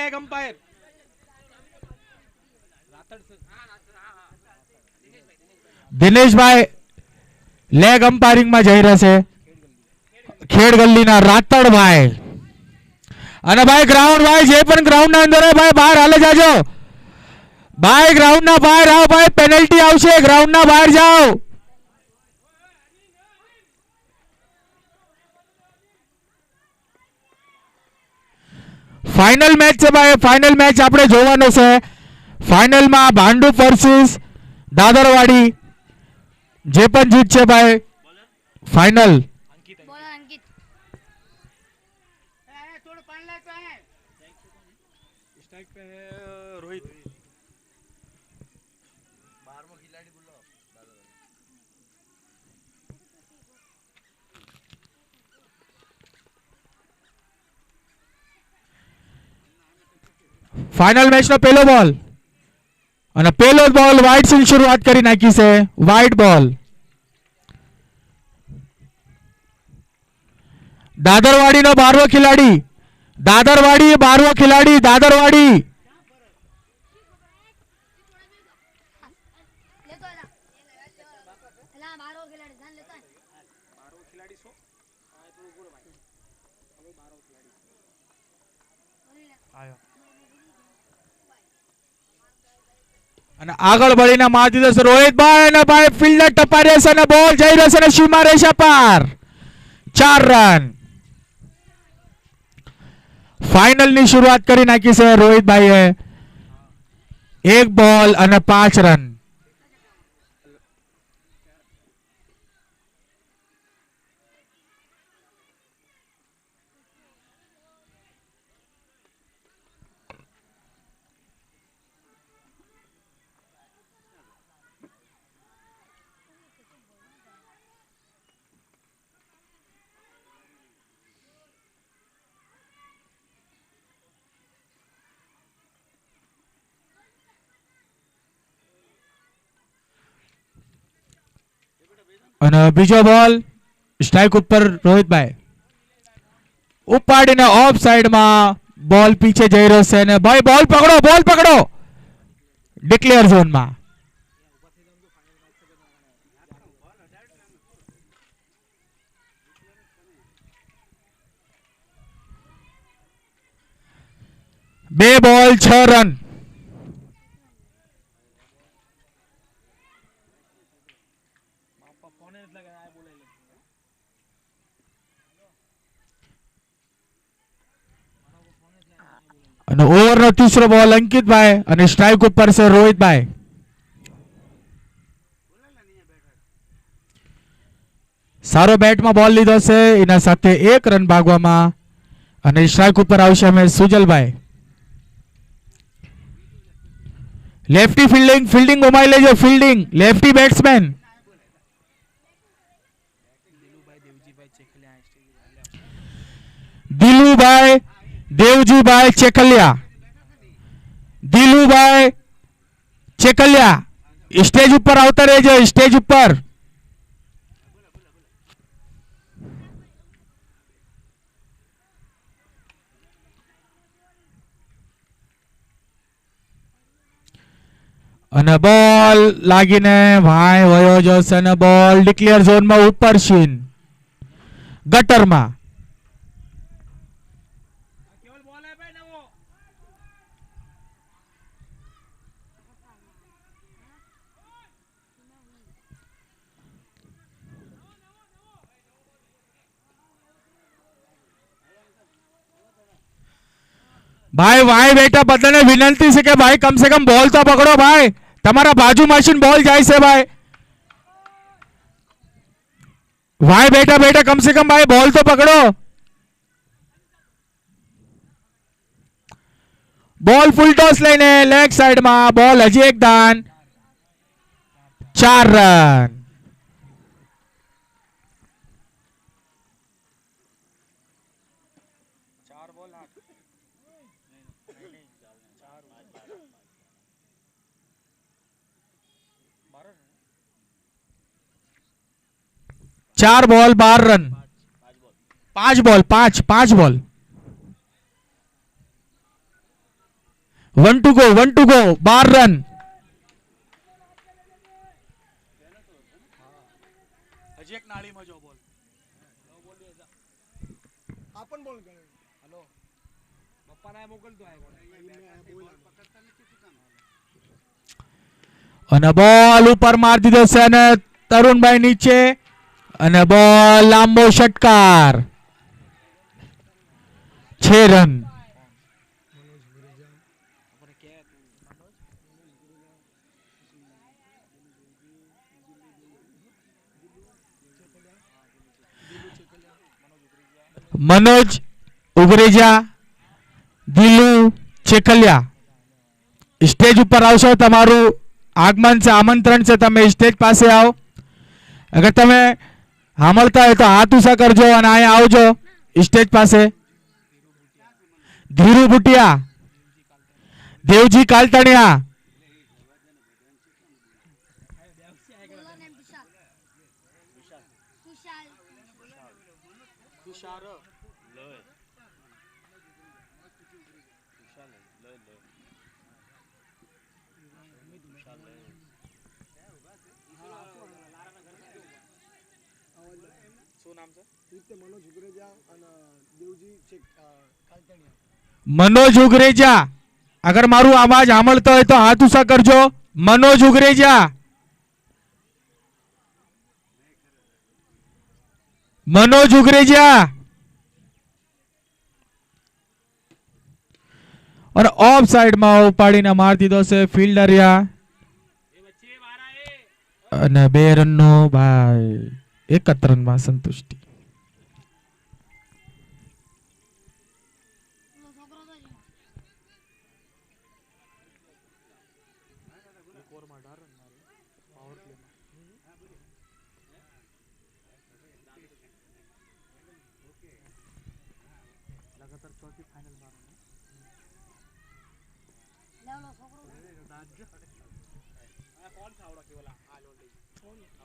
Leg umpire દિનેશભાઈ leg umpiring માં જઈ રહેશે ખેડગલ્લીના રાતડભાઈ અને ભાઈ ગ્રાઉન્ડ ભાઈ જે પણ ગ્રાઉન્ડ ના અંદર ભાઈ બહાર હાલે જાજો ભાઈ ગ્રાઉન્ડ ના બહાર આવો ભાઈ પેનલ્ટી આવશે ગ્રાઉન્ડ ના બહાર જાઓ ફાઇનલ મેચ છે ભાઈ ફાઇનલ મેચ આપણે જોવાનો છે ફાઇનલમાં ભાંડુપ વર્સિસ દાદરવાડી જે પણ જીત છે ભાઈ ફાઇનલ स्ट्राइक पे है रोहित ફાઇનલ મેચ નો પહેલો બોલ અને પહેલો બોલ વાઇડ થી શરૂઆત કરી નાખી છે વાઇડ બોલ દાદરવાડી નો 12વો ખેલાડી દાદરવાડી 12વો ખેલાડી દાદરવાડી અને આગળ વળીને માર દીધો છે રોહિતભાઈ અને ભાઈ ફિલ્ડર ટપારી છે અને બોલ જઈ રહ્યો છે અને સીમા રેખા પાર 4 રન ફાઇનલ ની શરૂઆત કરી નાખી છે રોહિતભાઈએ 1 બોલ અને 5 રન અને બીજો બોલ સ્ટ્રાઇક ઉપર રોહિતભાઈ ઉપાડીને ઓફ સાઈડમાં બોલ પીછે જઈ રહ્યો છે અને ભાઈ બોલ પકડો ડિક્લેર ઝોનમાં બે બોલ 6 રન અને ઓવરનો ત્રીજો બોલ અંકિતભાઈ અને સ્ટ્રાઇક ઉપર છે રોહિતભાઈ સારો બેટમાં બોલ લીધો છે એના સાથે 1 રન ભાગવામાં અને સ્ટ્રાઇક ઉપર આવશે અમે સુજલભાઈ લેફ્ટી ફિલ્ડિંગ ગુમાઈ લેજો fielding lefty batsman Dilubhai Devjibhai Chekaliya Dilubhai Chekaliya stage ઉપર આવતા રહેજો સ્ટેજ ઉપર અને બોલ લાગીને ભાઈ વયો જશે અને બોલ ડિક્લેર ઝોનમાં ઉપર સીન ગટરમાં भाई भाई बेटा बदलने विनंती से कि भाई कम से कम बॉल तो पकड़ो भाई તમારા બાજુ મશીન બોલ જાય છે ભાઈ ભાઈ બેટા कम से कम भाई बॉल तो पकड़ो बॉल फुल टॉस લઈને લેગ સાઈડમાં બોલ હજી એક દાન 4 રન चार ball 12 run 5 ball 5 ball 1 to go 12 run. હજી એક નાળીમાં જો બોલ આપણ બોલ કરે હેલો પપ્પાને મોકલતો અને બોલ ઉપર મારી દીધો છે અને તરુણભાઈ નીચે અને બોલ લાંબો ષટકાર 6 રન. મનોજ ઉગરેજા, દિલુ ચેકલિયા સ્ટેજ ઉપર આવશો. તમારું આગમન છે, આમંત્રણ છે, તમે સ્ટેજ પાસે આવો. અગર તમે સાંભળતા હોય તો હાથ ઊંચા કરજો અને અહીંયા આવજો સ્ટેજ પાસે. ધીરુ ભુટિયા, દેવજી કાલતણિયા, તુષાર લય શું નામ છે મનોજ ઉગરેજા અને દેવજી ચેક કાલતણિયા. મનોજ ઉગરેજા. અગર મારું અવાજ સાંભળતો હોય તો હાથ ઊંચા કરજો. મનોજ ઉગરેજા, મનોજ ઉગરેજા. અને ઓફ સાઈડમાં ઉપાડીને માર દીધો છે ફિલ્ડરિયા અને 2 રનનો ભાઈ 71 રનમાં સંતુષ્ટિ.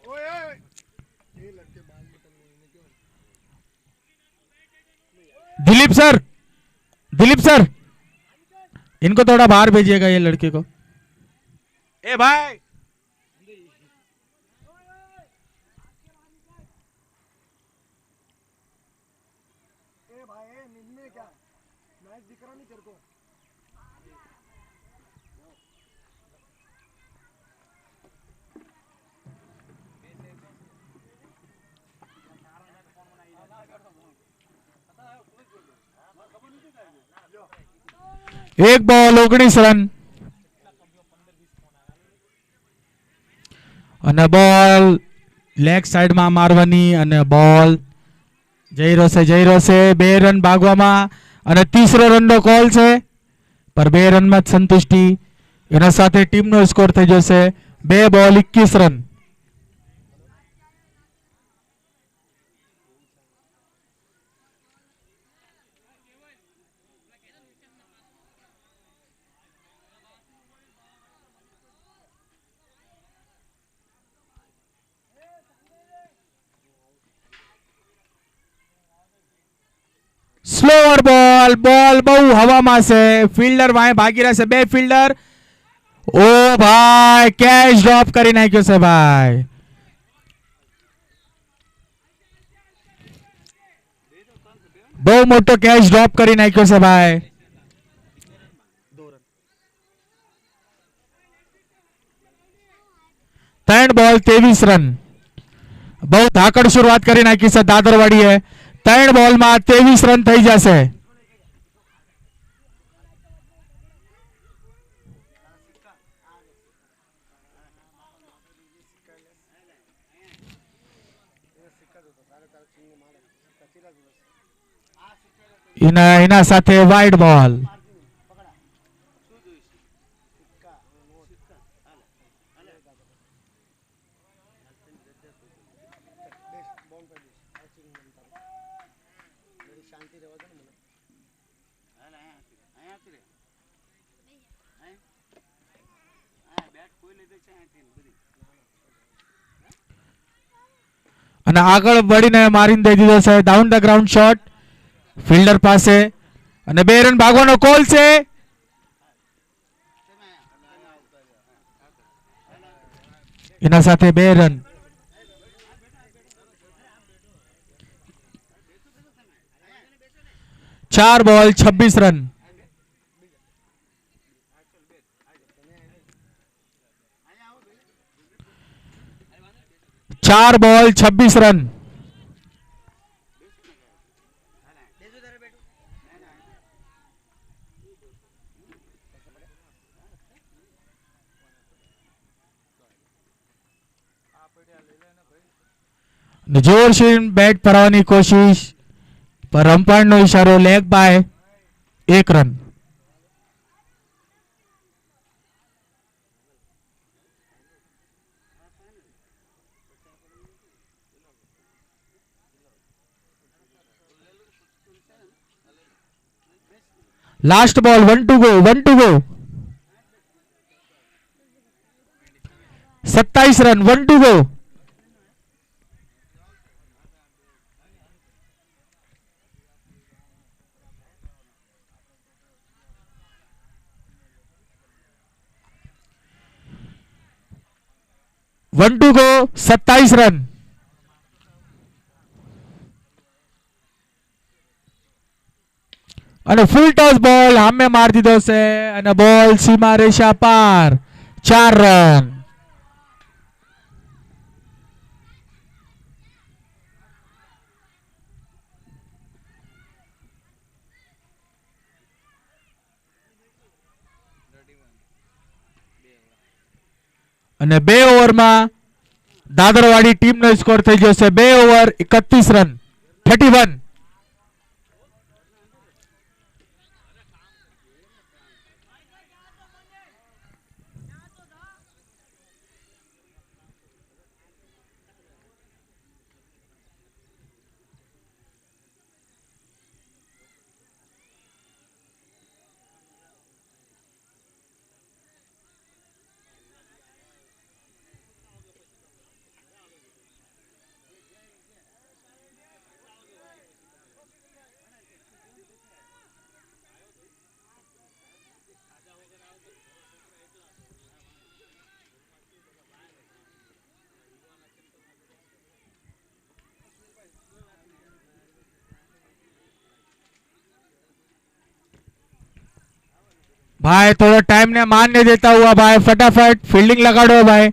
ओए ये लड़के बाल निकल गए इन्हें क्यों दिलीप सर इनको थोड़ा बाहर भेजिएगा ये लड़के को. ए भाई ए भाई ए नींद में क्या मैच दिख रहा नहीं तेरे को एक बॉल 19 रन અને બોલ લેગ સાઈડમાં મારવાની અને બોલ જઈ રહ્યો છે 2 રન ભાગવામાં અને ત્રીસો રનનો કોલ છે પર 2 રનમાં જ સંતુષ્ટિ. એના સાથે ટીમનો સ્કોર થઈ જશે 2 બોલ 21 રન. સ્લોઅર બોલ બહુ હવામાં છે. ફિલ્ડર વાય ભાગી રહ્યા છે 2 ફિલ્ડર. ઓ ભાઈ કેચ ડ્રોપ કરી નાખ્યો છે ભાઈ. બહુ મોટો કેચ ડ્રોપ કરી નાખ્યો છે ભાઈ. 3 બોલ 23 રન. બહુ ધાકડ શરૂઆત કરી નાખી છે દાદરવાડીએ. 3 બોલમાં 23 રન થઈ જશે. એના સાથે વાઇડ બોલ. અને આગળ વળીને મારીને દઈ દીધો છે down the ground shot fielder પાસે અને 2 રન ભાગવાનો કોલ છે. એના સાથે 2 રન. ચાર બોલ 26 રન. 4 બોલ 26 રન. જોરશીર બેટ ફરાવવાની કોશિશ પર અમ્પાયરનો ઈશારો, leg by, 1 run. Last ball, 1 to go, 1 to go. 27 run, 1 to go. One to go, 27 run. અને ફૂલ ટોસ બોલ સામે મારી દીધો છે અને બોલ સીમા રેખા પાર, 4 રન. અને 2 ઓવરમાં દાદરવાડી ટીમનો સ્કોર થઈ ગયો છે 2 ઓવર 31 રન, 31. भाई थोड़ा टाइम ने मान नहीं देता हुआ भाई, फटाफट फील्डिंग लगाड़ो भाई.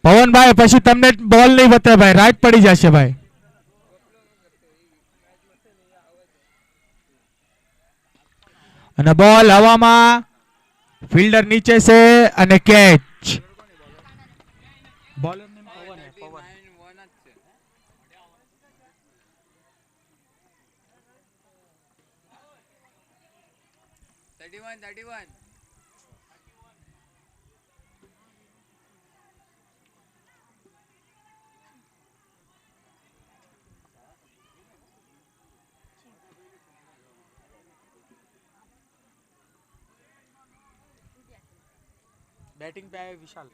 पवन भाई પછી તમને બોલ નહીં બતાવે ભાઈ, રાઈટ પડી જશે ભાઈ. અને બોલ હવામાં, ફિલ્ડર નીચે છે અને કેચ. બોલર ને પવન હે, પવન. 31. बैटिंग पे आए विशाल.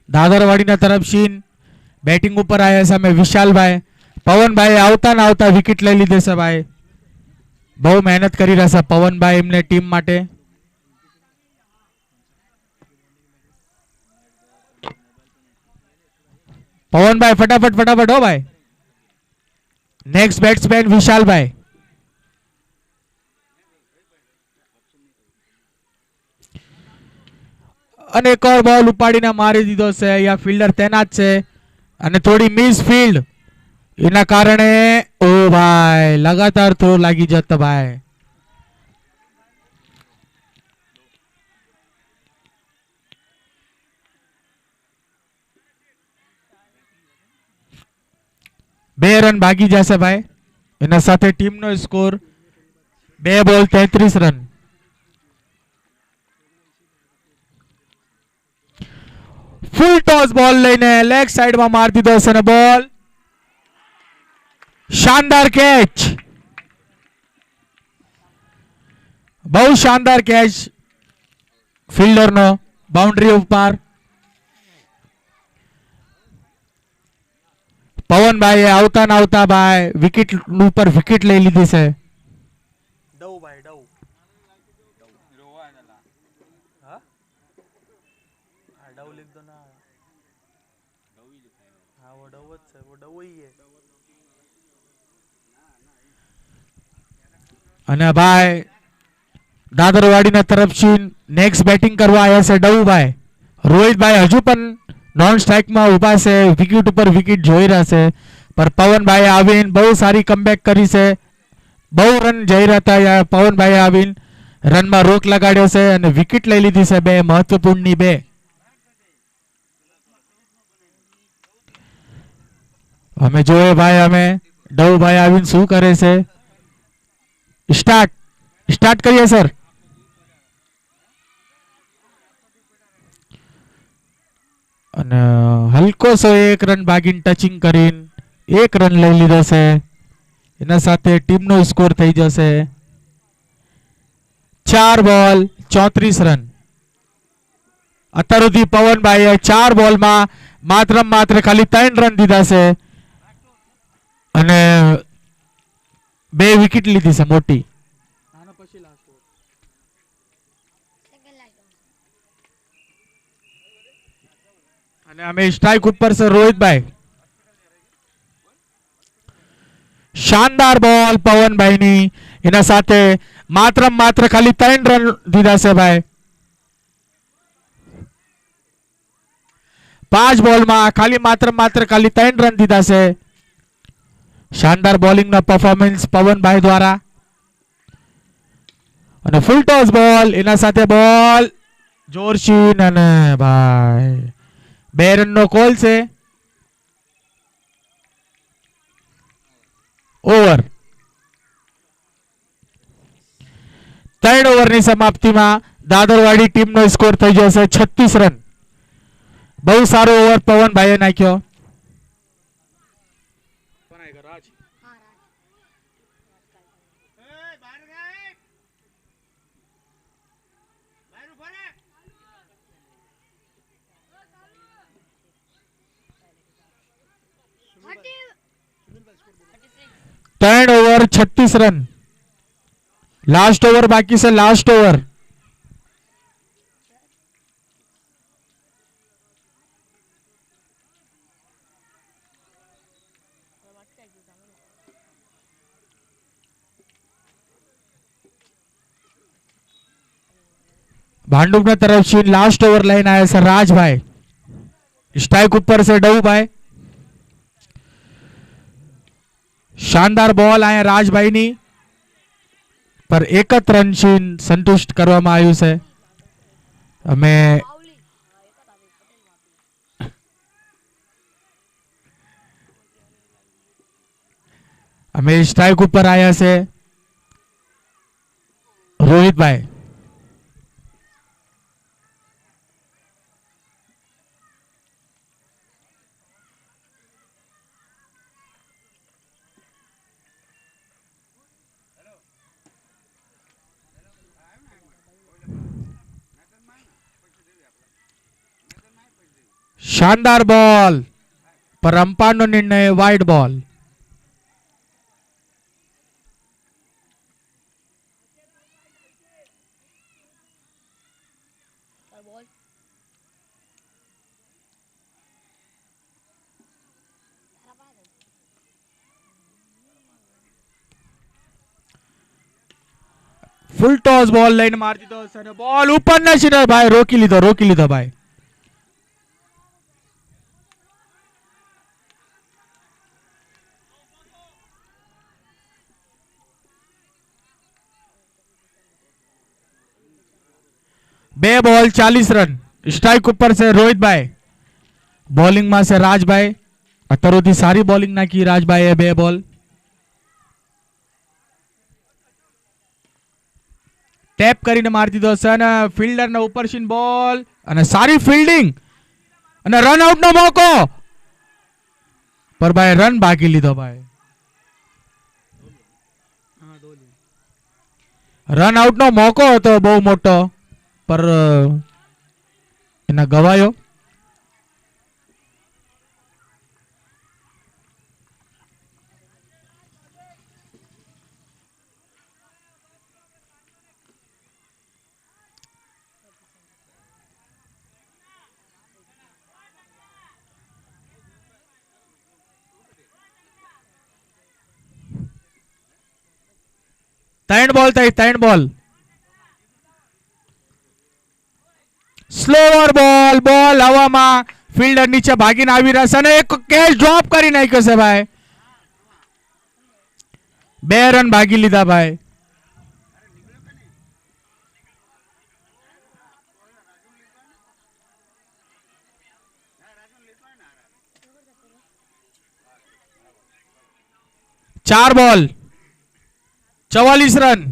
દાદરવાડીના તરફથી બેટિંગ ઉપર આવ્યા સામે વિશાલભાઈ. પવનભાઈ આવતા ના આવતા વિકેટ લઈ લીધે છે ભાઈ. બહુ મહેનત કરી રહ્યા છે પવનભાઈ એમને ટીમ માટે. પવનભાઈ ફટાફટ ફટાફટ હો ભાઈ. નેક્સ્ટ બેટ્સમેન વિશાલભાઈ. અને એક ઓર બોલ ઉપાડીને મારી દીધો છે. અહીંયા ફિલ્ડર તૈનાત છે અને થોડી મિસ ફિલ્ડ એના કારણે ઓ ભાઈ લગાતાર થ્રો લાગી જતો ભાઈ. બે રન ભાગી જશે ભાઈ. એના સાથે ટીમનો સ્કોર 2 બોલ 33 રન. ફૂલ ટોસ બોલ લઈને લેગ સાઈડમાં મારી દીધો છે અને બોલ શાનદાર કેચ. બહુ શાનદાર કેચ ફિલ્ડરનો બાઉન્ડ્રી ઉપર. પવનભાઈએ આવતા ના આવતા ભાઈ વિકેટ ઉપર વિકેટ લઈ લીધી છે. ડવ ભાઈ ડવ. હા હા ડવ लिख दो ना. हाँ वो डव જ છે, वो डव ही है. અને ભાઈ દાદરવાડીના તરફથી નેક્સ્ટ બેટિંગ કરવા આવ્યા છે ડવુભાઈ. રોહિતભાઈ હજુ પણ નોન સ્ટ્રાઇકમાં ઊભા છે, વિકેટ ઉપર વિકેટ જોઈ રહ્યા છે. પર પવનભાઈ આવીને બહુ સારી કમબેક કરી છે. બહુ રન જઈ રહ્યા હતા. પવનભાઈ આવીને રનમાં રોક લગાડ્યો છે અને વિકેટ લઈ લીધી છે, બે મહત્વપૂર્ણની બે. અમે જોઈએ ભાઈ અમે ડવુભાઈ આવીને શું કરે છે. સ્ટાર્ટ કરીએ સર. અને હલકો સો એક રન ભાગીને ટચિંગ કરીને એક રન લઈ લીધો છે. એના સાથે ટીમનો સ્કોર થઈ જશે 4 બોલ 34 રન. અત્યાર સુધી પવનભાઈએ 4 બોલમાં માત્ર ખાલી 3 રન દીધા છે અને 2 વિકેટ લીધી છે મોટી. આના પછી લાસ્ટ ઓવર. અને અમે સ્ટ્રાઇક ઉપર છે રોહિતભાઈ. શાનદાર બોલ પવનભાઈની. એના સાથે માત્ર ખાલી 3 રન દીધા છે ભાઈ. 5 બોલમાં ખાલી માત્ર ખાલી 3 રન દીધા છે. શાનદાર બોલિંગનો પરફોર્મન્સ પવનભાઈ દ્વારા. અને ફૂલ ટોસ બોલ. એના સાથે બોલ જોરશીન અને ભાઈ 2 રનનો કોલ છે. ઓવર 3 ઓવરની સમાપ્તિમાં દાદરવાડી ટીમનો સ્કોર થઈ જશે 36 રન. બહુ સારો ઓવર પવનભાઈએ નાખ્યો. કોણ આएगा राज. ત્રણ ઓવર 36 રન. लास्ट ओवर बाकी से लास्ट ओवर. भांडुप तरफ से लास्ट ओवर लाइन आया सर राज भाई. स्ट्राइक ऊपर से डऊ भाई. शानदार बॉल आया राजभाई नी पर एक रन से संतुष्ट કરવામાં આવ્યું છે. અમે સ્ટ્રાઇક ઉપર આયા છે રોહિતભાઈ. शानदार बॉल पर अंपायर नो निर्णय wide ball. Full toss ball line मार दी तो बॉल ऊपर ना सीधा भाई रोकी लीधो भाई. बे बॉल 40 रन. स्ट्राइक ऊपर से रोहित भाई. बॉलिंग में से राज भाई. अतरोधी सारी बॉलिंग ना की राज भाई है. बे बॉल ટેપ કરીને મારી દીધો છે અને ફિલ્ડર ને ઉપર સીન બોલ અને સારી ફિલ્ડિંગ અને રન આઉટ નો મોકો પર ભાઈ રન ભાગી લીધો ભાઈ. રન આઉટ નો મોકો હતો બહુ મોટો પર એના ગવાયો. ત્રણ બોલ થઈ, ત્રણ બોલ. સ્લોવર બોલ, બોલ હવામાં, ફિલ્ડર નીચે ભાગીને આવી રહ્યા છે અને એક કેચ ડ્રોપ કરી નાખ્યો છે ભાઈ. 2 રન ભાગી લીધા ભાઈ. ચાર બોલ, 44 રન.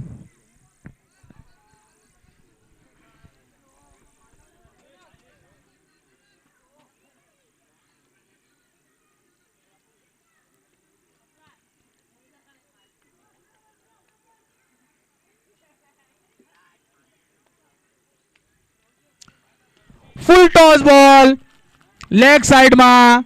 ફૂલ ટોસ બોલ, લેગ સાઈડમાં.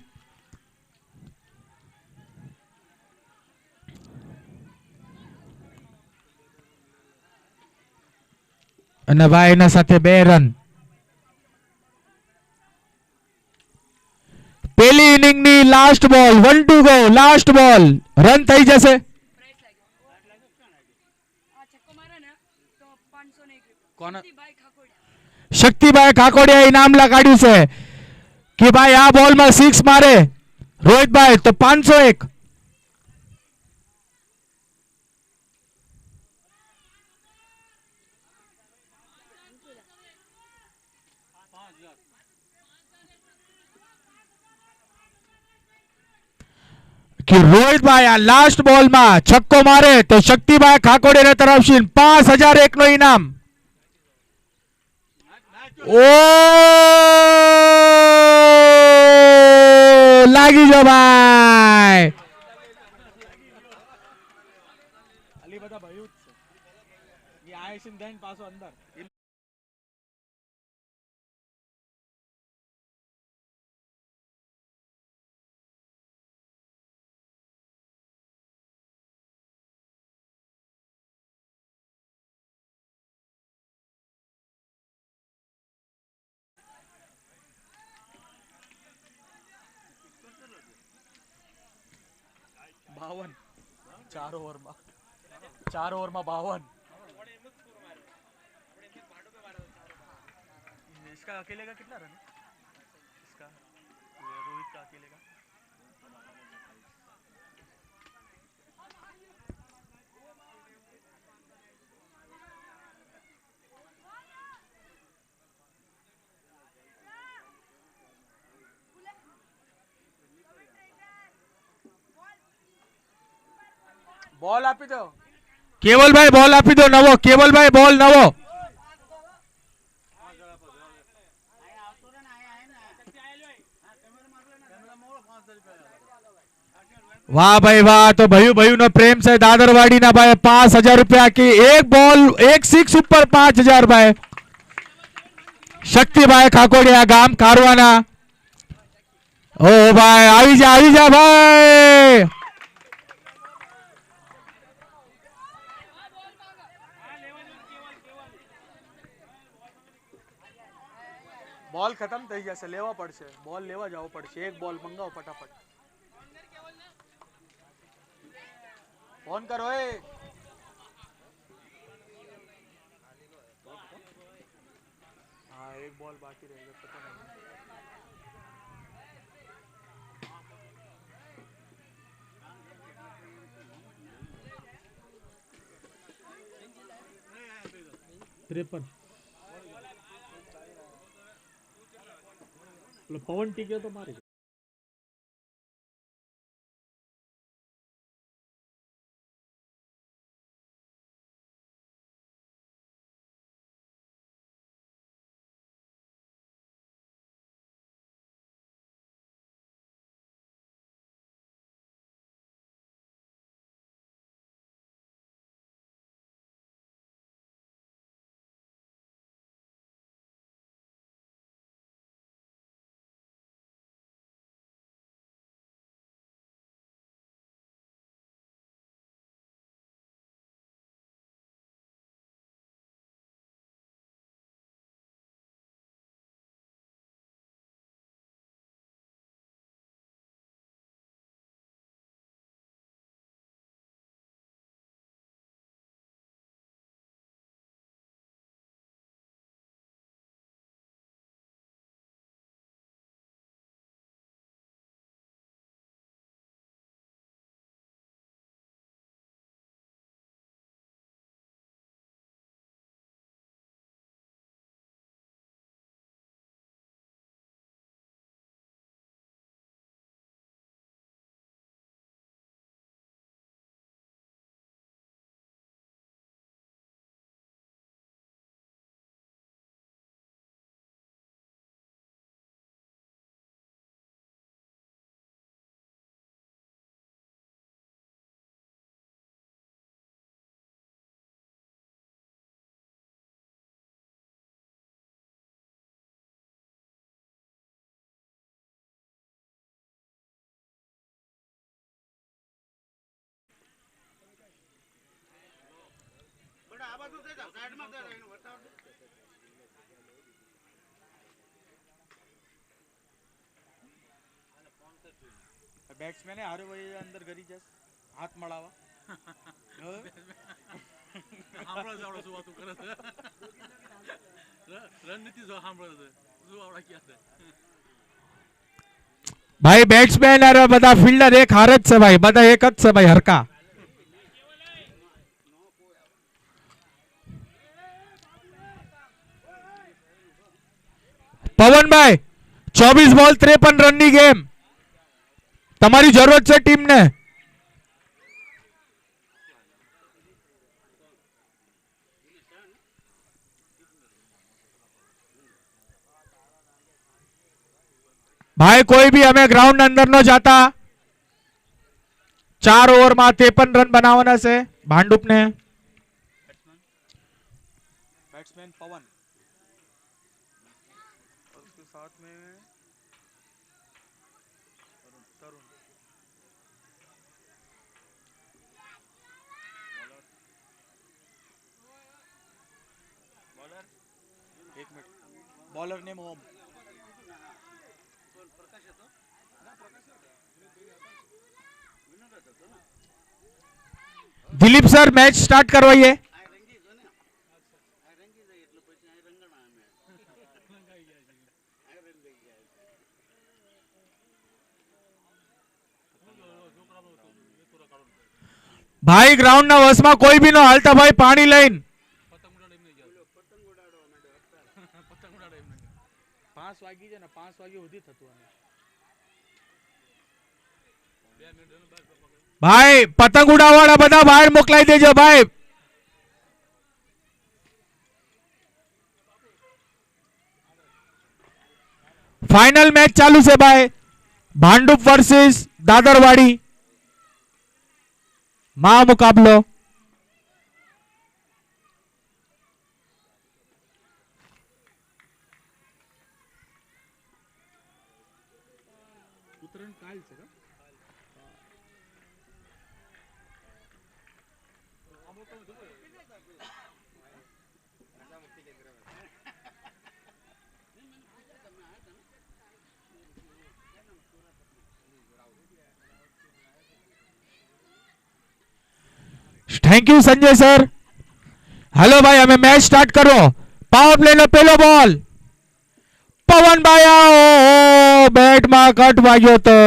અને ભાઈ એના સાથે 2 રન. પેલી ઇનિંગની last ball, 1 to go, last બોલ. રન થઈ જશે. કોણ? શક્તિભાઈ કાકોડિયા ઇનામ લગાડ્યું છે કે ભાઈ આ બોલમાં 6 મારે રોહિતભાઈ તો 501. કે રોહિતભાઈ આ લાસ્ટ બોલમાં છક્કો મારે તો શક્તિભાઈ કાકોડિયા તરફથી 5001 નો ઇનામ. ઓ લાગી જો ભાઈ. અલી બધા ભયું જ છે. એ આય છે દેન પાછો અંદર. बावन 4 ओवर में 52. इसका अकेले का कितना रन है? इसका रोहित का अकेले का बॉल आपी दो. કેવલભાઈ બોલ આપી દો નવો. કેવલભાઈ બોલ નવો. વાહ ભાઈ વાહ. તો ભયું ભયું નો પ્રેમ છે દાદરવાડી ના ભાઈ. 5000 રૂપિયા की एक बॉल एक सिक्स ऊपर 5000 भाई. શક્તિભાઈ કાકોડિયા ગામ કારવાના. ઓ ભાઈ આવી જા ભાઈ. बॉल खत्म થઈ જશે. લેવા પડશે. બોલ લેવા જવું પડશે. એક બોલ મંગાવો ફટાફટ. फोन करो ए. हाँ एक बॉल बाकी रहेगा. पता नहीं. तिरपन पवन टीके तो मारे. બેટ્સમેન હારે ભાઈ અંદર ઘરી જશે હાથ મળાવા સાંભળે છે આપણે શું વાતું કરે છે રણનીતિ જો સાંભળે છે શું આપણે ક્યાં છે ભાઈ બેટ્સમેન અરે બધા ફિલ્ડર એક હાર જ છે ભાઈ, બધા એક જ છે ભાઈ હરકા. પવનભાઈ 24 બોલ 53 રનની ગેમ, તમારી જરૂરત છે ટીમને. ભાઈ કોઈ બી અમે ગ્રાઉન્ડ અંદર નો જાતા, 4 ઓવરમાં 53 રન બનાવવાના છે ભાંડુપને. बैट्समैन पवन और उसके साथ में तरुण बॉलर 1 मिनट बॉलर नेम ओम દિલીપ સર મેચ સ્ટાર્ટ કરવાઈએ. ભાઈ ગ્રાઉન્ડ ના વસમાં કોઈ બી નો હાલતા ભાઈ, પાણી લઈને. પતંગ ઉડાડે એમ નહીં જાય પતંગ ઉડાડે એમ નહીં 5 વાગી છે ને 5 વાગે સુધી થતું અને 2 મિનિટ એનો બહાર પકડે ભાઈ પતંગ ઉડાવવાળા બધા બહાર મોકલાઈ દેજો ભાઈ. ફાઇનલ મેચ ચાલુ છે ભાઈ, ભાંડુપ વર્સિસ દાદરવાડી મહા મુકાબલો. ઉત્તરાયણ કાલ છે કા thank you Sanjay sir. Hello ભાઈ અમે મેચ સ્ટાર્ટ કરો. પાવર પ્લે નો પહેલો બોલ પવનભાઈ આવો, બેટમાં કટ વાગ્યો તો.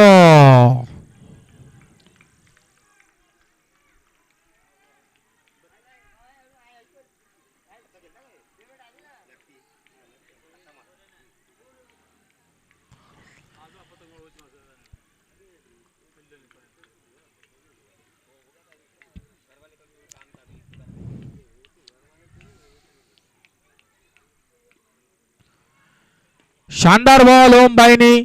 શાનદાર બોલ ઓમભાઈ ની.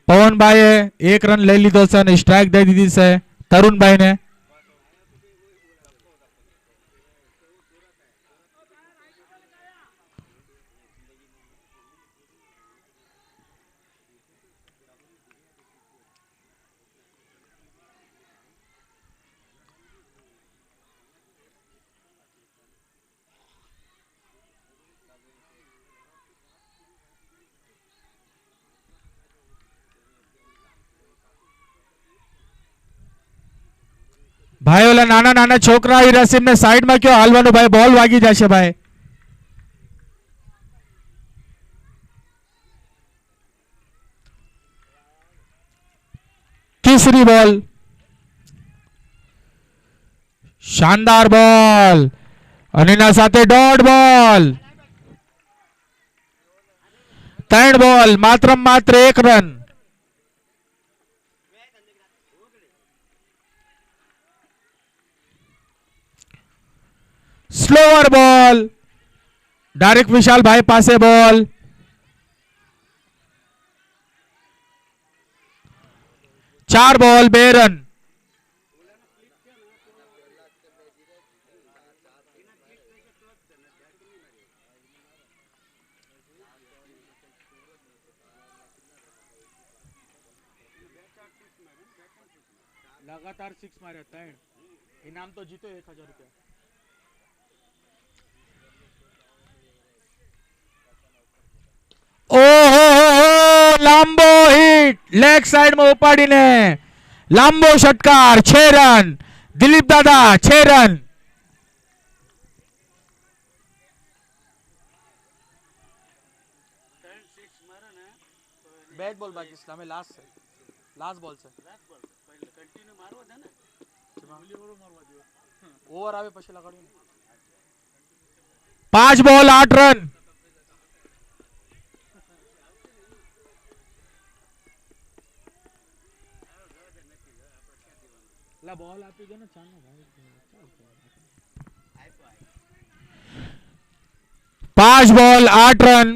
પવનભાઈએ 1 રન લઈ લીધો છે અને સ્ટ્રાઇક દઈ દીધી છે તરુણભાઈને. ભાઈ ઓલા નાના નાના છોકરા આવી રહ્યા છે, એમને સાઈડમાં કયો હાલવાનું ભાઈ, બોલ વાગી જશે ભાઈ. तीसरी बॉल शानदार बॉल અને એના સાથે ડોટ બોલ 3 બોલ માત્ર માત્ર 1 રન સ્લોઅર બોલ ડાયરેક્ટ વિશાલ ભાઈ પાસે બોલ 4 बॉल 2 रन लगातार 6 मारे 3 इनाम तो जीतो 1000 रुपया લાંબો હિટ લેગ સાઈડમાં ઉપાડીને લાંબો ષટકાર 6 રન. દિલીપ દાદા 6 રન. બે જ બોલ બાકી છે અમે લાસ્ટ બોલ છે ઓવર આવે પછી લગાડ્યું 5 બોલ 8 રન. લા બોલ આપી દો ને ચાનો ભાઈ 5 બોલ 8 રન.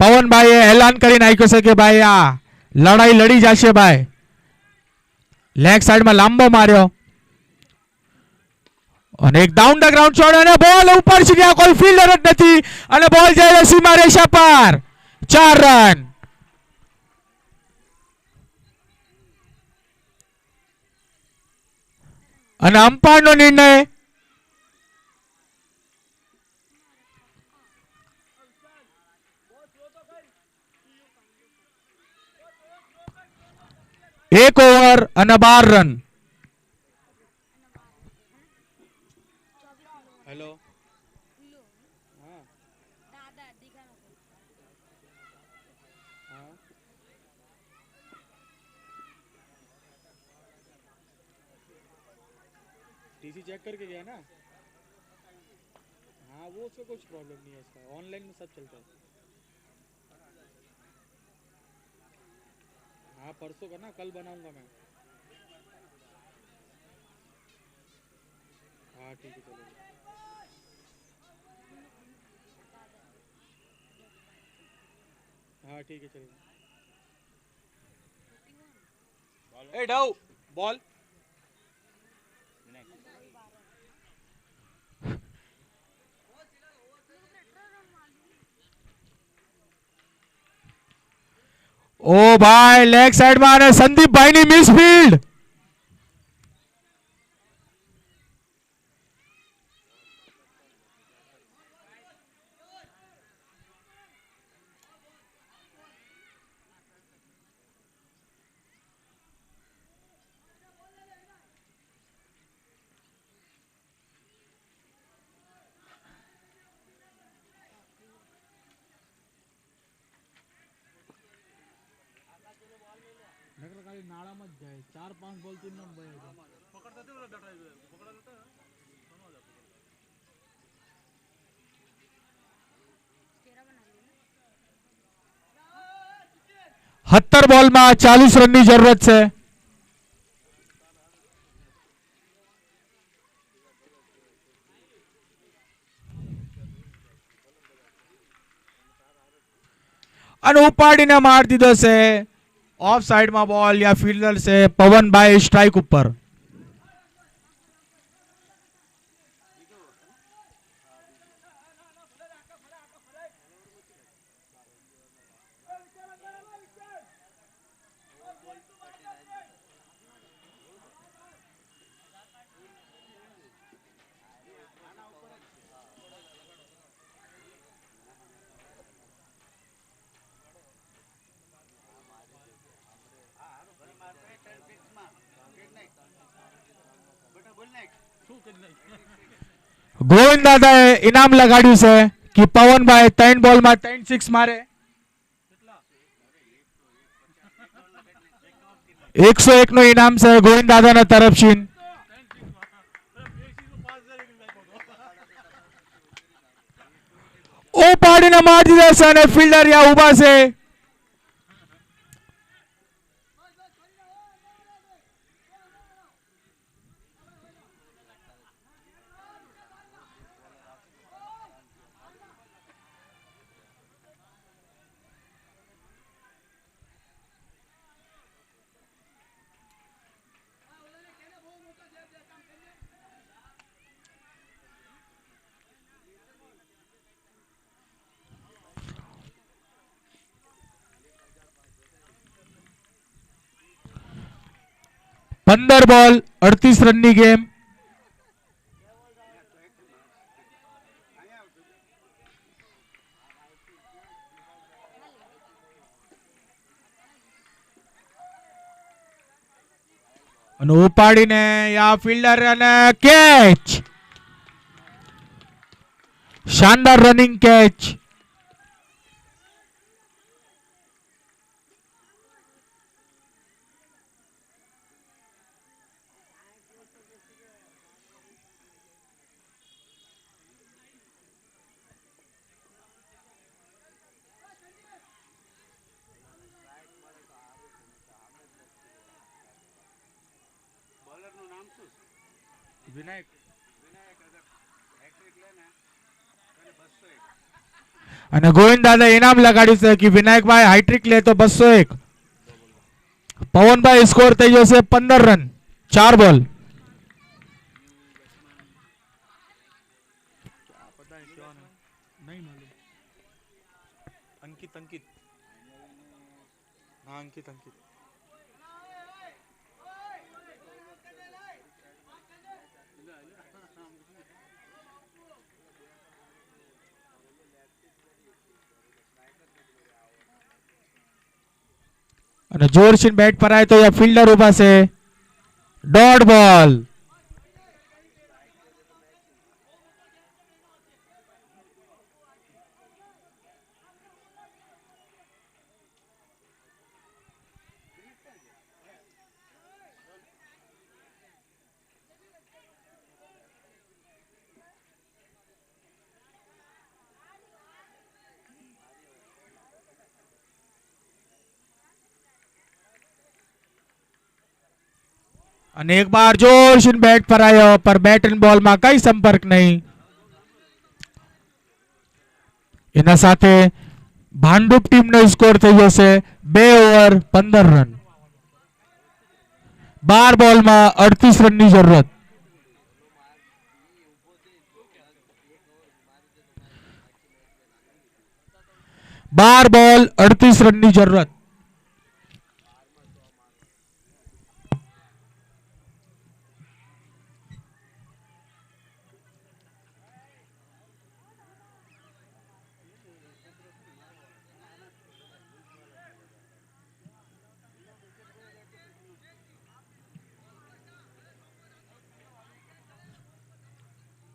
પવનભાઈએ એલાન કરી નાખ્યું છે કે ભાઈ આ લડાઈ લડી જશે ભાઈ. લેગ સાઈડમાં લાંબો માર્યો અને એક ડાઉન ધ ગ્રાઉન્ડ શોટ અને બોલ ઉપર છે ગયા કોઈ ફિલ્ડર જ નથી અને બોલ જાય સીમા રેખા પર 4 રન. અને અમ્પાયરનો નિર્ણય એક ઓવર અને 12 રન. હેલો टीसी चेक करके गया ना हाँ वो उसका कुछ प्रॉब्लम नहीं है इसका ऑनलाइन में सब चलता है हाँ परसों का ना कल बनाऊंगा मैं हाँ ठीक है चलो हाँ ठीक है चलो ए डाउ बॉल ઓ ભાઈ લેગ સાઈડમાં અને સંદીપભાઈની મિસફિલ્ડ. નકર ખાલી નાળામાં જ જાય 4-5 બોલ થી નમ ભાઈ પકડતા તે બેઠા પકડા લેતા 17 બોલમાં 40 રનની જરૂરત છે. અને ઉપાડીને માર દીધો છે. ઓફ સાઈડમાં બોલ યા ફિલ્ડર છે પવનભાઈ સ્ટ્રાઇક ઉપર. ગોવિંદ દાદાએ ઇનામ લગાડ્યું છે કે પવનભાઈ 3 બોલમાં 3 સિક્સ મારે 101 નું ઇનામ છે ગોવિંદ દાદાના તરફથી. ઉપાડીને મારી દીધો છે અને ફિલ્ડર યા ઉભા છે. पंदर बॉल 38 रननी गेम. અને ઉપાડીને આ ફિલ્ડર અને કેચ. શાનદાર રનિંગ કેચ. બોલરનું નામ શું છે? વિનાયક વિનાયક અગર હેટ્રિક લે ને તો 201. અને ગોવિંદ દાદા ઇનામ લગાડ્યું છે કે વિનાયકભાઈ હાઇટ્રિક લે તો 201. પવનભાઈ સ્કોર થઈ જશે 15 રન 4 બોલ. क्या पता है कौन है, नहीं मालूम. अंकित अंकित, हाँ अंकित अंकित. અને જોરથી બેટ પર આવે તો યા ફિલ્ડર ઉભા છે. ડોટ બોલ. અને એક બાર જોરથી બેટ પર આવ્યો પર બેટ એન્ડ બોલમાં કઈ સંપર્ક નહીં. એના સાથે ભાંડુપ ટીમનો સ્કોર થઈ જશે 2 ઓવર 15 રન. 12 બોલમાં 38 રનની જરૂરત. 12 બોલ 38 રનની જરૂરત.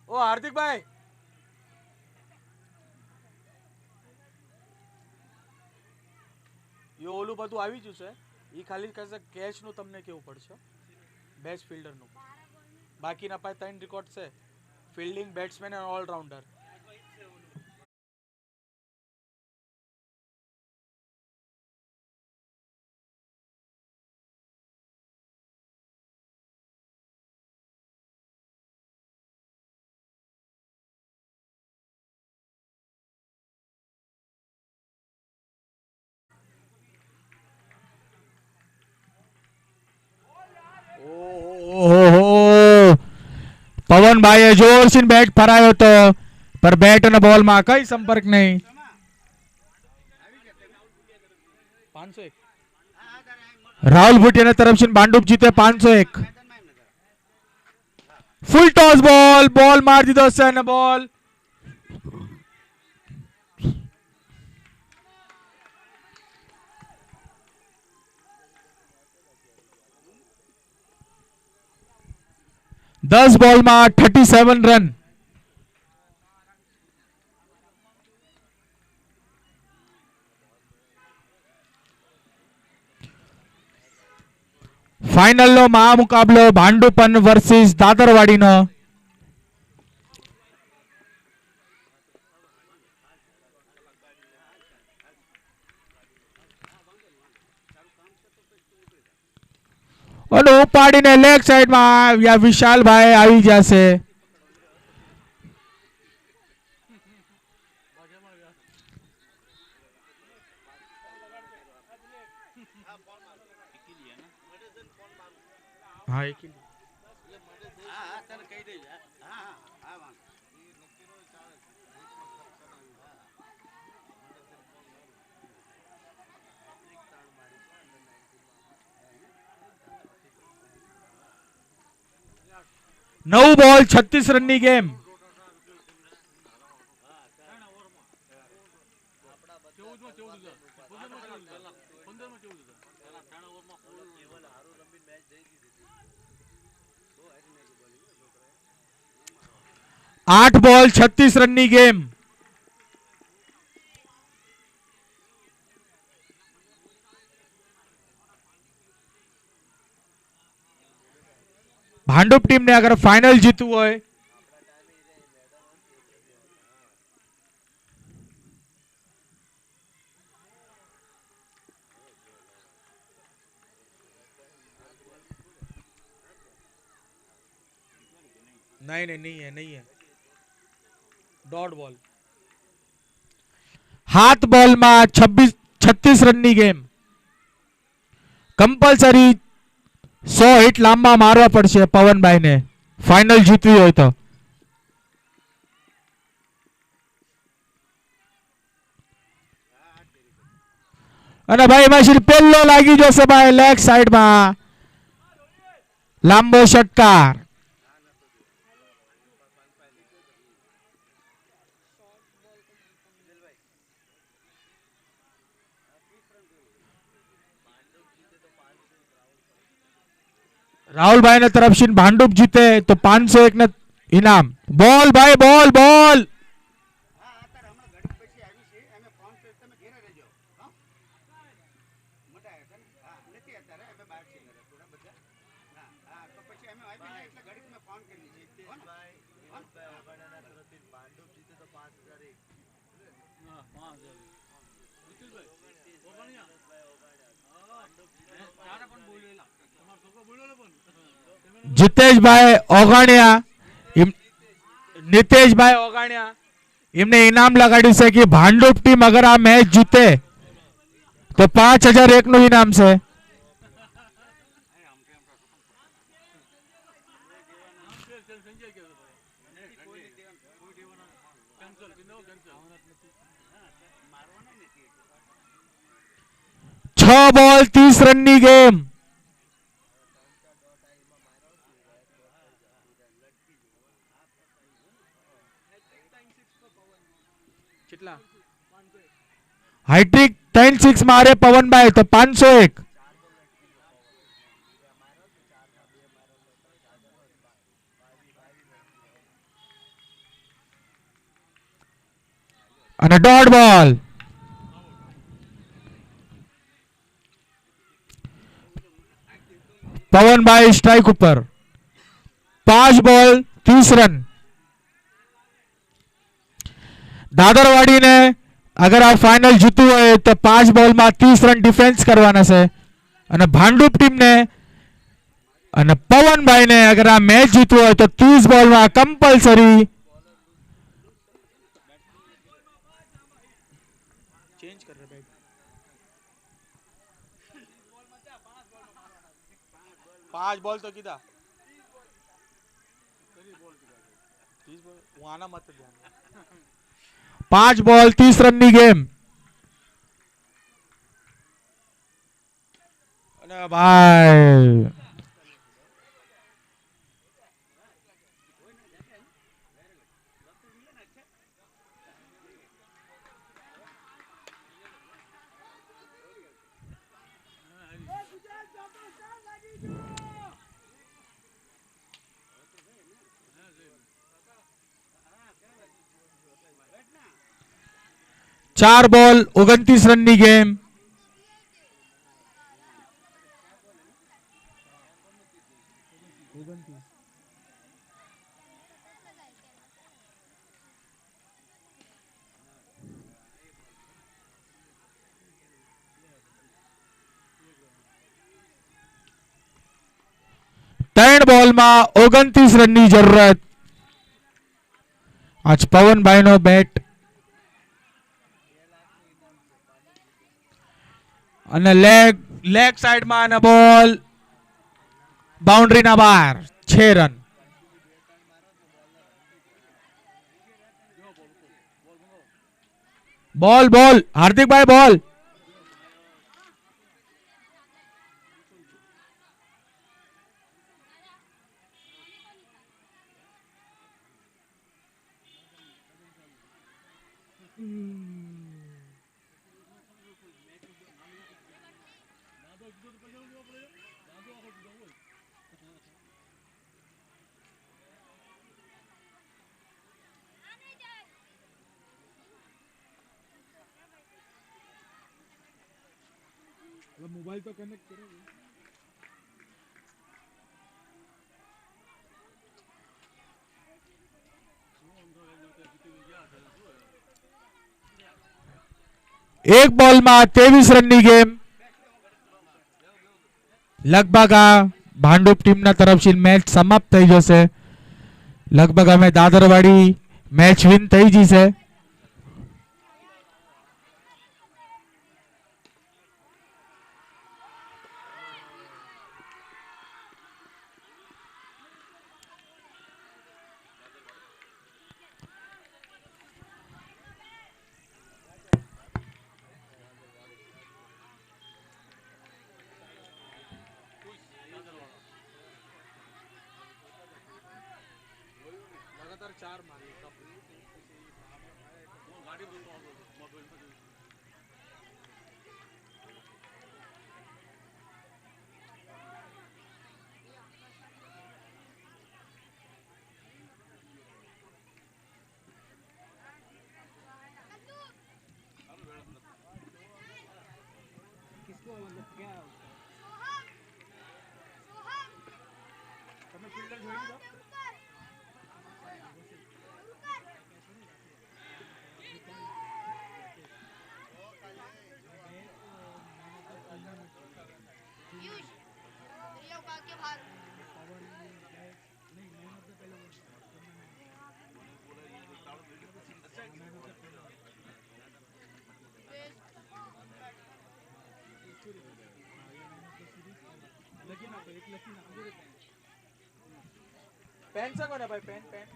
ઓ હાર્દિકભાઈ, યો ઓલું બધું આવી ગયું છે. એ ખાલી કહેશે કેચનું તમને કેવું પડશે, બેસ્ટ ફિલ્ડરનું. બાકીના પાસે 3 રેકોર્ડ છે, ફિલ્ડિંગ, બેટ્સમેન અને ઓલરાઉન્ડર. ઓહો, પવનભાઈએ જોરથી બેટ ફરાયો તો પર બેટ અને બોલમાં કઈ સંપર્ક નહીં. 501. રાહુલ ભુટિયાના તરફથી ભાંડુપ જીતે 501. ફૂલ ટોસ બોલ, બોલ મારી દીધો છે અને બોલ. દસ બોલમાં 37 રન. ફાઇનલનો મહામુકાબલો ભાંડુપન વર્સિસ દાદરવાડીનો. અને ઉપાડીને લેગ સાઈડમાં વિશાલભાઈ આવી જશે. હા એક નવ બોલ 36 રનની ગેમ. आठ बॉल 36 રનની ગેમ. ભાંડુપ ટીમને અગર ફાઇનલ જીતવું હોય नहीं है डॉट बॉल. 7 બોલમાં 36 રનની ગેમ. કમ્પલસરી 100 હિટ લાંબા મારવા પડશે પવનભાઈને ફાઇનલ જીતવી હોય તો. અને ભાઈ એમાં શ્રી પેલો લાગી જશે ભાઈ લેગ સાઈડમાં લાંબો ષટકાર. રાહુલભાઈ ના તરફથી ભાંડુપ જીતે તો 501 ને ઇનામ. બોલ ભાઈ બોલ બોલ. હા અત્યારે હમણાં ઘડી પછી આવી છે અમે ફોન કરી તમે ઘેરે રહેજો હા મોટા હતા ને હા નથી અત્યારે અમે બહાર છીએ ઘરે થોડા બધા હા હા તો પછી અમે આવી જાય એટલે ઘડી મેં ફોન કરી છે જીતેશભાઈ ઓગાણિયા નીતેશભાઈ ઓગાણિયા એમને ઇનામ લગાડ્યું છે કે ભાંડુપ ટીમ અગર આ મેચ જીતે તો 5001 નું ઇનામ છે. છ બોલ 30 રનની ગેમ. કેટલા હાઇટ્રિક 3-6 મારે પવનભાઈ તો 501. અને ડોટ બોલ. પવનભાઈ સ્ટ્રાઇક ઉપર 5 બોલ 30 રન. દાદરવાડીને અગર આ ફાઇનલ જીતવું હોય તો 5 બોલમાં 30 રન ડિફેન્સ કરવાના છે. અને ભાંડુપ ટીમને અને પવનભાઈને અગર આ મેચ જીતવું હોય તો 30 બોલમાં કમ્પલસરી चेंज कर रहे बैट. 5 बॉल तो किधा 30 बॉल वो आना मत ध्यान. 5 બોલ 30 રનની ગેમ. અને ભાઈ ચાર બોલ 29 રનની ગેમ. ત્રણ બોલમાં 29 રનની જરૂરત. આજ પવનભાઈનો બેટ અને લેગ સાઈડમાં અને બોલ બાઉન્ડ્રીના બહાર 6 રન. બોલ બોલ હાર્દિકભાઈ બોલ. મોબાઈલ તો કનેક્ટ કરો. એક બોલમાં 23 રનની ગેમ. લગભગ આ ભાંડુપ ટીમના તરફથી મેચ સમાપ્ત થઈ જશે. લગભગ અમે દાદરવાડી મેચ વિન થઈ જશે. लगातार 4 मारी किसको मतलब क्या તમે ફિલ્ડર જોઈ લીધો पेन से कौन है भाई पेन पेन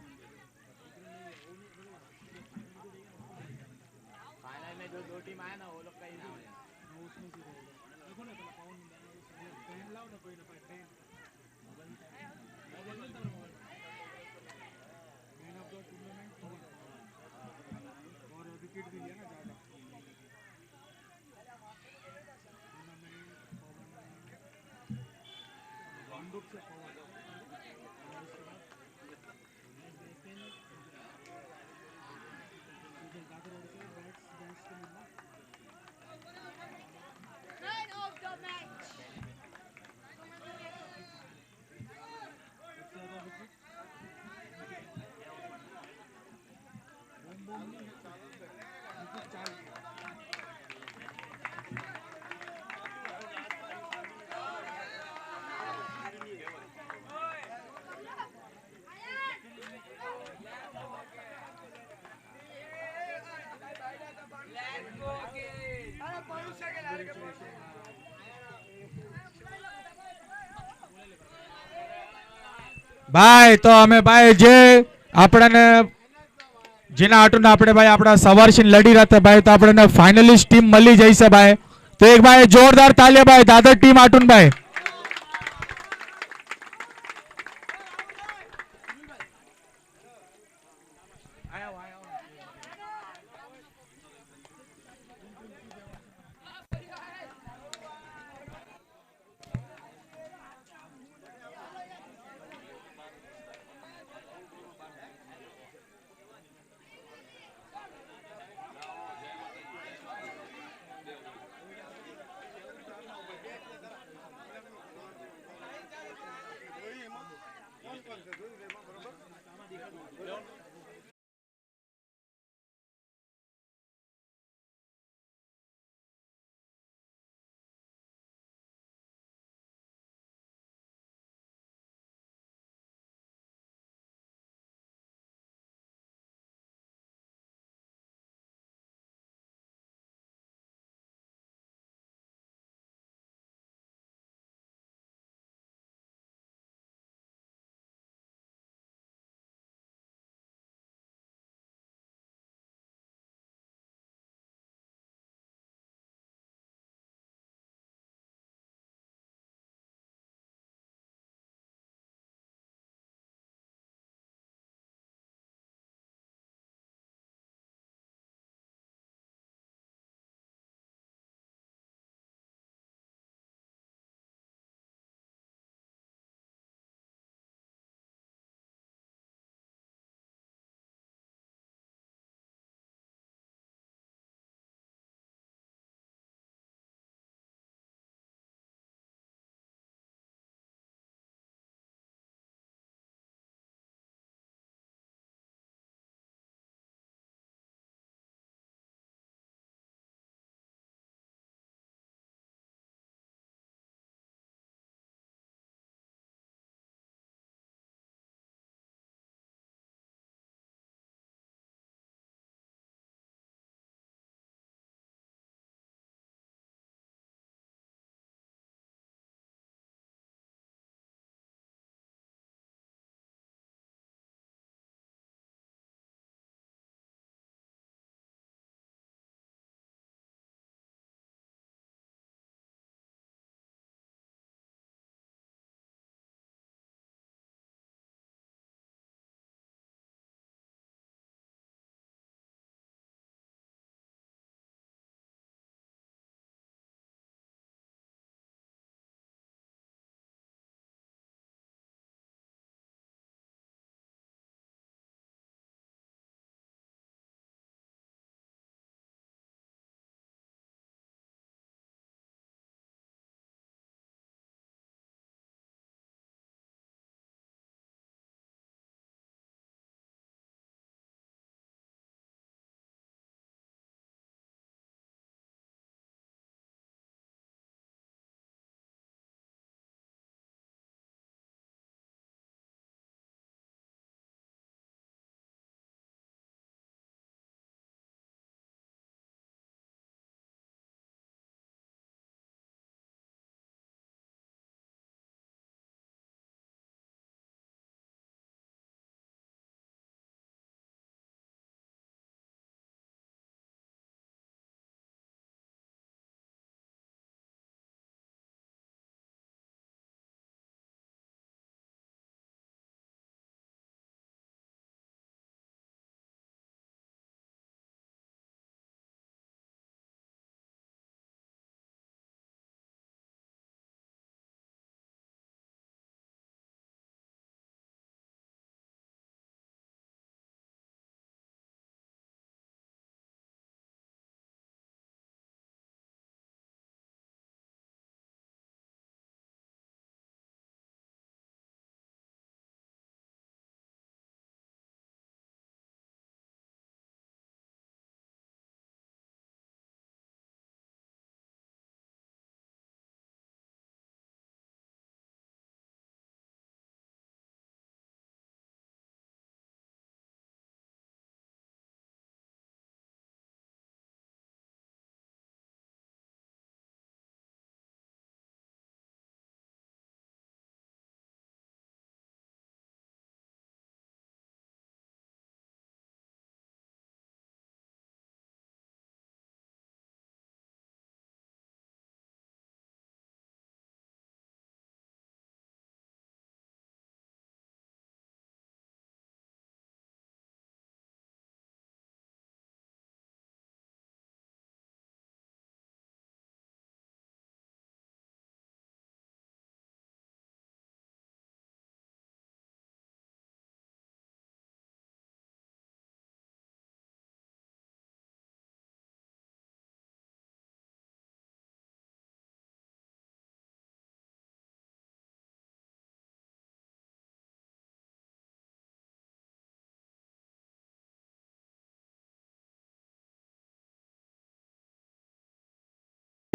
फाइनल में जो 2 टीम आए ना वो लोग का ही नाम है उसमें से देखो ना पहला पावन पेन लाओ ना कोई ना भाई पेन मैन ऑफ द टूर्नामेंट और विकेट भी लिया ना ज़्यादा भांडुप से ભાઈ તો અમે ભાઈ જે આપણને જેના હાટુને આપણે ભાઈ આપણા સવારથી લડી રહ્યા હતા ભાઈ તો આપણને ફાઇનલિસ્ટ ટીમ મળી જઈ છે ભાઈ તો એક ભાઈ જોરદાર તાલિયા ભાઈ દાદર ટીમ હાટુન ભાઈ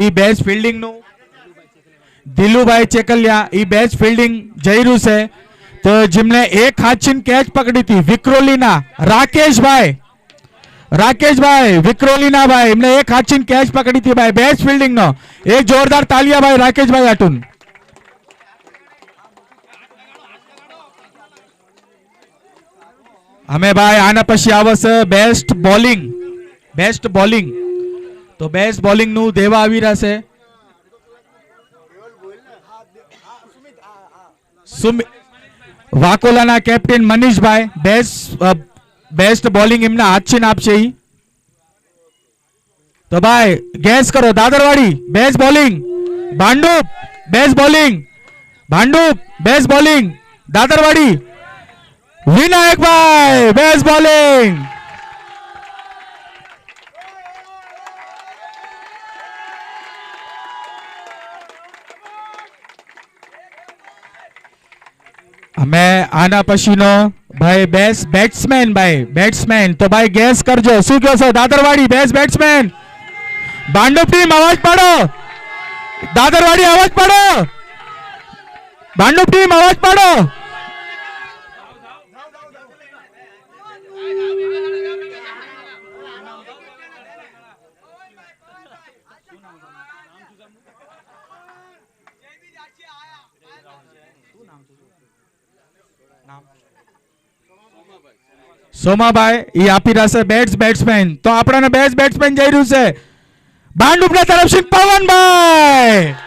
ઈ બેસ્ટ ફિલ્ડિંગ નું દિલુભાઈ ચેકલિયા ઈ બેસ્ટ ફિલ્ડિંગ જઈ રહ્યું છે તો જેમને એક હાથથી કેચ પકડી હતી વિક્રોલીના રાકેશભાઈ વિક્રોલીના ભાઈ એમને એક હાથથી કેચ પકડી હતી ભાઈ બેસ્ટ ફિલ્ડિંગ નો એક જોરદાર તાલિયા ભાઈ રાકેશભાઈ આટુન અમે ભાઈ આના પછી આવશે બેસ્ટ બોલિંગ તો બેસ્ટ બોલિંગ નું દેવા આવી રહ્યા છે વાકોલાના કેપ્ટન મનીષભાઈ બેસ્ટ બોલિંગ એમના હાથથી આપશે ઈ તો ભાઈ ગેસ કરો Dadarwadi best bowling Bhandup best bowling Dadarwadi Vinayakbhai best bowling અમે આના પછીનો ભાઈ બેસ્ટ બેટ્સમેન તો ભાઈ ગેસ કરજો શું કહો છો દાદરવાડી બેસ્ટ બેટ્સમેન ભાંડુપ ટીમ અવાજ પાડો દાદરવાડી અવાજ પાડો ભાંડુપ ટીમ અવાજ પાડો સોમાભાઈ ઈ આપી રહ્યા છે બેટ્સમેન તો આપણાને બેસ્ટ બેટ્સમેન જઈ રહ્યું છે ભાંડુપના તરફથી પવનભાઈ